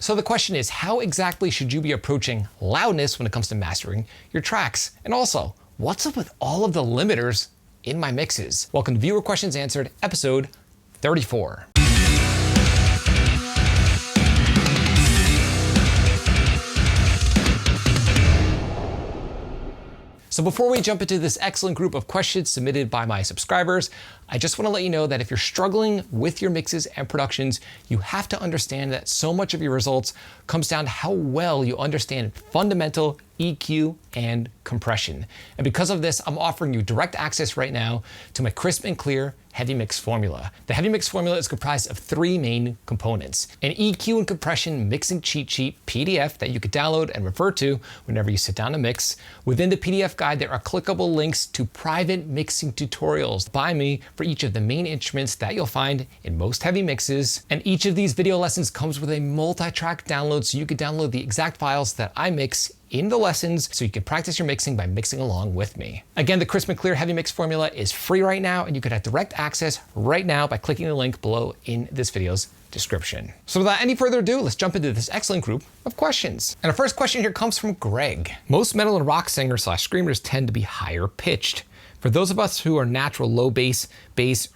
So the question is, how exactly should you be approaching loudness when it comes to mastering your tracks? And also, what's up with all of the limiters in my mixes? Welcome to Viewer Questions Answered, episode 34. So before we jump into this excellent group of questions submitted by my subscribers, I just want to let you know that if you're struggling with your mixes and productions, you have to understand that so much of your results comes down to how well you understand fundamental EQ and compression. And because of this, I'm offering you direct access right now to my crisp and clear heavy mix formula. The heavy mix formula is comprised of three main components: an EQ and compression mixing cheat sheet PDF that you could download and refer to whenever you sit down to mix. Within the PDF guide, there are clickable links to private mixing tutorials by me for each of the main instruments that you'll find in most heavy mixes. And each of these video lessons comes with a multi-track download, so you can download the exact files that I mix in the lessons so you can practice your mixing by mixing along with me. Again, the crisp and clear heavy mix formula is free right now, and you can have direct access right now by clicking the link below in this video's description. So without any further ado, let's jump into this excellent group of questions. And our first question here comes from Greg. Most metal and rock singers / screamers tend to be higher pitched. For those of us who are natural low bass,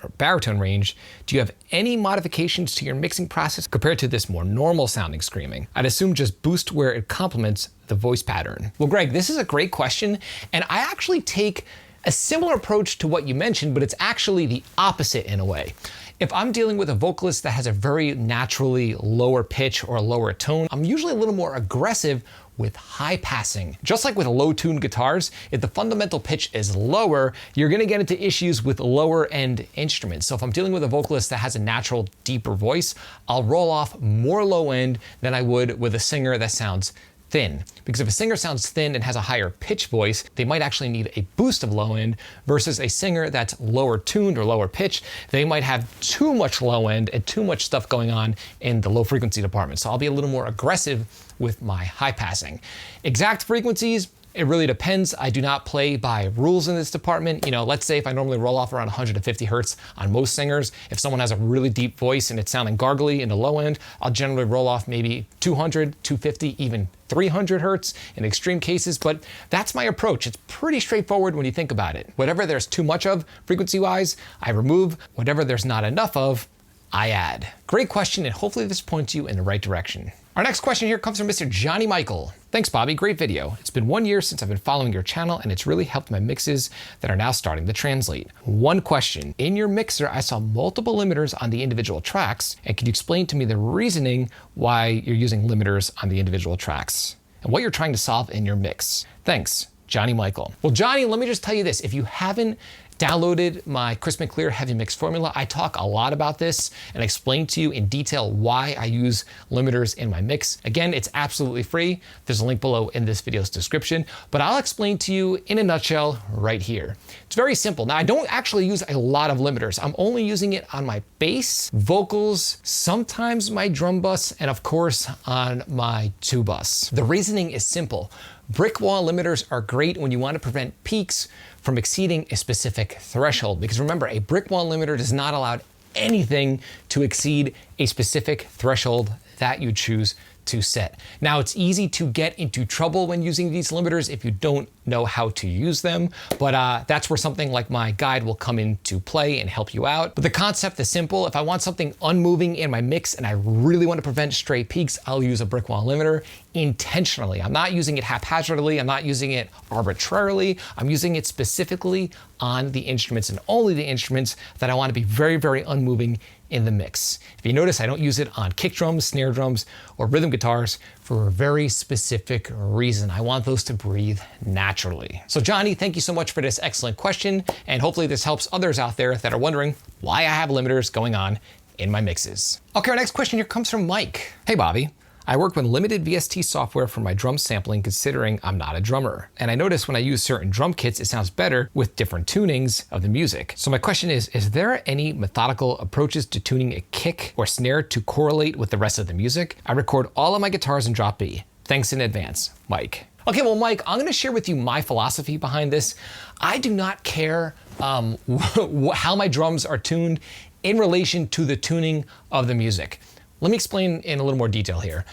or baritone range, do you have any modifications to your mixing process compared to this more normal sounding screaming? I'd assume just boost where it complements the voice pattern. Well, Greg, this is a great question, and I actually take a similar approach to what you mentioned, but it's actually the opposite in a way. If I'm dealing with a vocalist that has a very naturally lower pitch or a lower tone, I'm usually a little more aggressive with high passing. Just like with low tuned guitars, if the fundamental pitch is lower, you're gonna get into issues with lower end instruments. So if I'm dealing with a vocalist that has a natural deeper voice, I'll roll off more low end than I would with a singer that sounds thin. Because if a singer sounds thin and has a higher pitch voice, they might actually need a boost of low end, versus a singer that's lower tuned or lower pitched, they might have too much low end and too much stuff going on in the low frequency department. So I'll be a little more aggressive with my high passing. Exact frequencies, it really depends. I do not play by rules in this department. You know, let's say if I normally roll off around 150 hertz on most singers, if someone has a really deep voice and it's sounding gargly in the low end, I'll generally roll off maybe 200, 250, even 300 hertz in extreme cases, but that's my approach. It's pretty straightforward when you think about it. Whatever there's too much of frequency-wise, I remove. Whatever there's not enough of, I add. Great question, and hopefully this points you in the right direction. Our next question here comes from Mr. Johnny Michael. Thanks, Bobby, great video. It's been 1 year since I've been following your channel, and it's really helped my mixes that are now starting to translate. One question, in your mixer, I saw multiple limiters on the individual tracks, and can you explain to me the reasoning why you're using limiters on the individual tracks and what you're trying to solve in your mix? Thanks, Johnny Michael. Well, Johnny, let me just tell you this. If you haven't downloaded my crisp and clear heavy mix formula, I talk a lot about this and explain to you in detail why I use limiters in my mix. Again, it's absolutely free. There's a link below in this video's description, but I'll explain to you in a nutshell right here. It's very simple. Now, I don't actually use a lot of limiters. I'm only using it on my bass, vocals, sometimes my drum bus, and of course on my tube bus. The reasoning is simple. Brick wall limiters are great when you want to prevent peaks from exceeding a specific threshold, because remember, a brick wall limiter does not allow anything to exceed a specific threshold that you choose to set. Now, it's easy to get into trouble when using these limiters if you don't know how to use them, but that's where something like my guide will come into play and help you out. But the concept is simple. If I want something unmoving in my mix and I really want to prevent stray peaks, I'll use a brick wall limiter intentionally. I'm not using it haphazardly. I'm not using it arbitrarily. I'm using it specifically on the instruments, and only the instruments that I want to be very, very unmoving in the mix. If you notice, I don't use it on kick drums, snare drums, or rhythm guitars for a very specific reason. I want those to breathe naturally. So Johnny, thank you so much for this excellent question, and hopefully this helps others out there that are wondering why I have limiters going on in my mixes. Okay, our next question here comes from Mike. Hey Bobby, I work with limited VST software for my drum sampling, considering I'm not a drummer. And I notice when I use certain drum kits, it sounds better with different tunings of the music. So my question is there any methodical approaches to tuning a kick or snare to correlate with the rest of the music? I record all of my guitars in drop B. Thanks in advance, Mike. Okay, well, Mike, I'm gonna share with you my philosophy behind this. I do not care how my drums are tuned in relation to the tuning of the music. Let me explain in a little more detail here.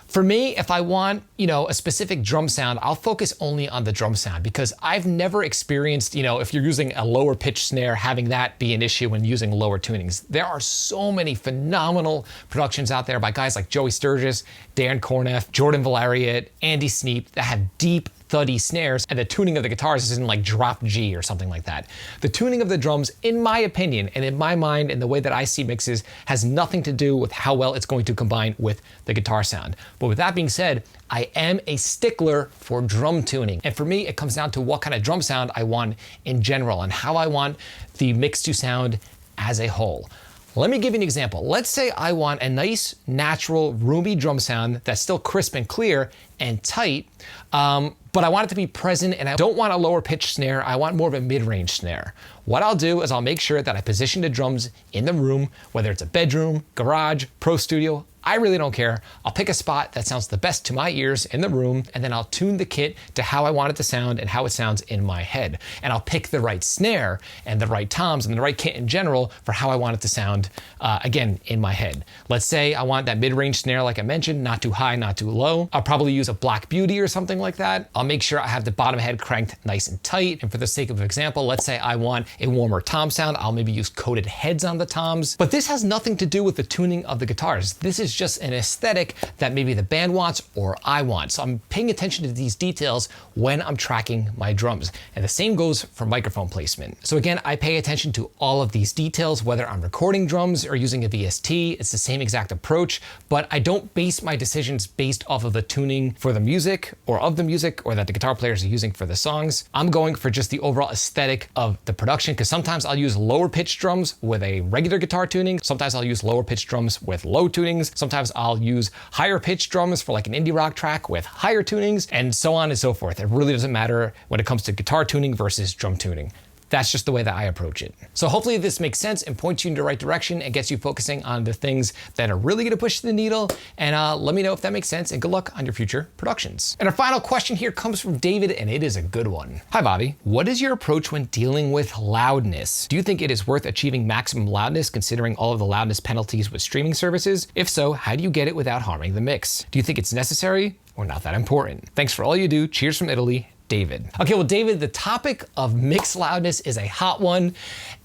For me, if I want, a specific drum sound, I'll focus only on the drum sound because I've never experienced, if you're using a lower pitch snare, having that be an issue when using lower tunings. There are so many phenomenal productions out there by guys like Joey Sturgis, Dan Corneff, Jordan Valeriot, Andy Sneap that have deep, thuddy snares, and the tuning of the guitars is in like drop G or something like that. The tuning of the drums, in my opinion, and in my mind, and the way that I see mixes, has nothing to do with how well it's going to combine with the guitar sound. But with that being said, I am a stickler for drum tuning. And for me, it comes down to what kind of drum sound I want in general and how I want the mix to sound as a whole. Let me give you an example. Let's say I want a nice, natural, roomy drum sound that's still crisp and clear and tight, but I want it to be present and I don't want a lower pitch snare. I want more of a mid-range snare. What I'll do is I'll make sure that I position the drums in the room, whether it's a bedroom, garage, pro studio, I really don't care. I'll pick a spot that sounds the best to my ears in the room, and then I'll tune the kit to how I want it to sound and how it sounds in my head. And I'll pick the right snare and the right toms and the right kit in general for how I want it to sound, again, in my head. Let's say I want that mid-range snare, like I mentioned, not too high, not too low. I'll probably use a Black Beauty or something like that. I'll make sure I have the bottom head cranked nice and tight. And for the sake of example, let's say I want a warmer tom sound. I'll maybe use coated heads on the toms. But this has nothing to do with the tuning of the guitars. This is just an aesthetic that maybe the band wants or I want. So I'm paying attention to these details when I'm tracking my drums. And the same goes for microphone placement. So again, I pay attention to all of these details, whether I'm recording drums or using a VST, it's the same exact approach, but I don't base my decisions based off of the tuning for the music or of the music or that the guitar players are using for the songs. I'm going for just the overall aesthetic of the production because sometimes I'll use lower pitched drums with a regular guitar tuning. Sometimes I'll use lower pitched drums with low tunings. Sometimes I'll use higher pitched drums for like an indie rock track with higher tunings and so on and so forth. It really doesn't matter when it comes to guitar tuning versus drum tuning. That's just the way that I approach it. So hopefully this makes sense and points you in the right direction and gets you focusing on the things that are really gonna push the needle. And let me know if that makes sense and good luck on your future productions. And our final question here comes from David and it is a good one. Hi Bobby, what is your approach when dealing with loudness? Do you think it is worth achieving maximum loudness considering all of the loudness penalties with streaming services? If so, how do you get it without harming the mix? Do you think it's necessary or not that important? Thanks for all you do. Cheers from Italy. David. Okay, well, David, the topic of mix loudness is a hot one,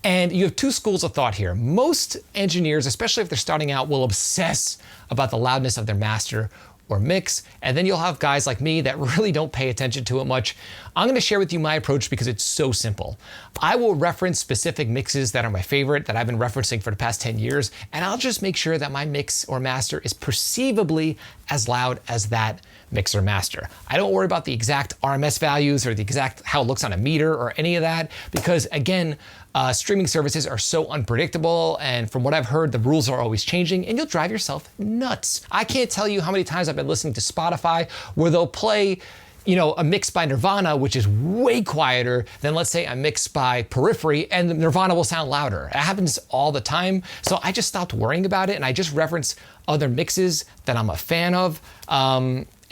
and you have two schools of thought here. Most engineers, especially if they're starting out, will obsess about the loudness of their master or mix, and then you'll have guys like me that really don't pay attention to it much. I'm gonna share with you my approach because it's so simple. I will reference specific mixes that are my favorite, that I've been referencing for the past 10 years, and I'll just make sure that my mix or master is perceivably as loud as that mix or master. I don't worry about the exact RMS values or the exact how it looks on a meter or any of that because again, streaming services are so unpredictable and from what I've heard, the rules are always changing and you'll drive yourself nuts. I can't tell you how many times I've been listening to Spotify where they'll play a mix by Nirvana, which is way quieter than let's say a mix by Periphery and the Nirvana will sound louder. It happens all the time. So I just stopped worrying about it and I just reference other mixes that I'm a fan of.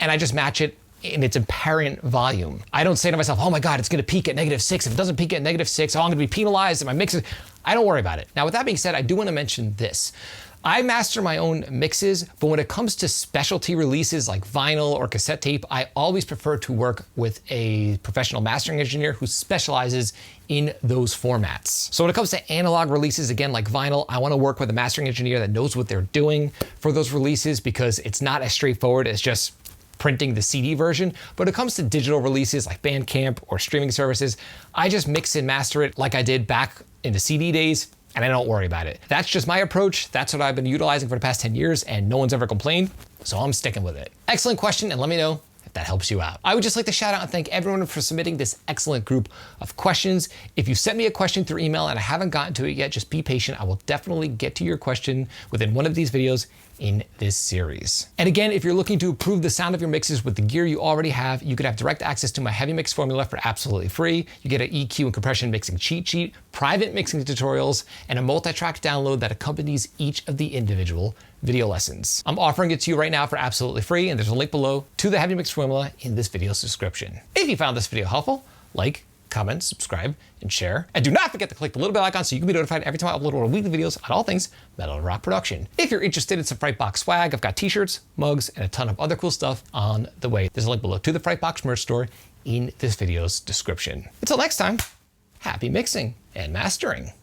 And I just match it in its apparent volume. I don't say to myself, oh my God, it's gonna peak at -6. If it doesn't peak at -6, oh, I'm gonna be penalized and my mix is, I don't worry about it. Now with that being said, I do wanna mention this. I master my own mixes, but when it comes to specialty releases like vinyl or cassette tape, I always prefer to work with a professional mastering engineer who specializes in those formats. So when it comes to analog releases, again, like vinyl, I wanna work with a mastering engineer that knows what they're doing for those releases because it's not as straightforward as just printing the CD version. But when it comes to digital releases like Bandcamp or streaming services, I just mix and master it like I did back in the CD days, and I don't worry about it. That's just my approach. That's what I've been utilizing for the past 10 years, and no one's ever complained, so I'm sticking with it. Excellent question, and let me know if that helps you out. I would just like to shout out and thank everyone for submitting this excellent group of questions. If you sent me a question through email and I haven't gotten to it yet, just be patient. I will definitely get to your question within one of these videos in this series. And again, if you're looking to improve the sound of your mixes with the gear you already have, you could have direct access to my heavy mix formula for absolutely free. You get an EQ and compression mixing cheat sheet, private mixing tutorials, and a multi-track download that accompanies each of the individual video lessons. I'm offering it to you right now for absolutely free, and there's a link below to the heavy mix formula in this video's description. If you found this video helpful, like, comment, subscribe, and share. And do not forget to click the little bell icon so you can be notified every time I upload our weekly videos on all things Metal Rock production. If you're interested in some Frightbox swag, I've got t-shirts, mugs, and a ton of other cool stuff on the way. There's a link below to the Frightbox merch store in this video's description. Until next time, happy mixing and mastering.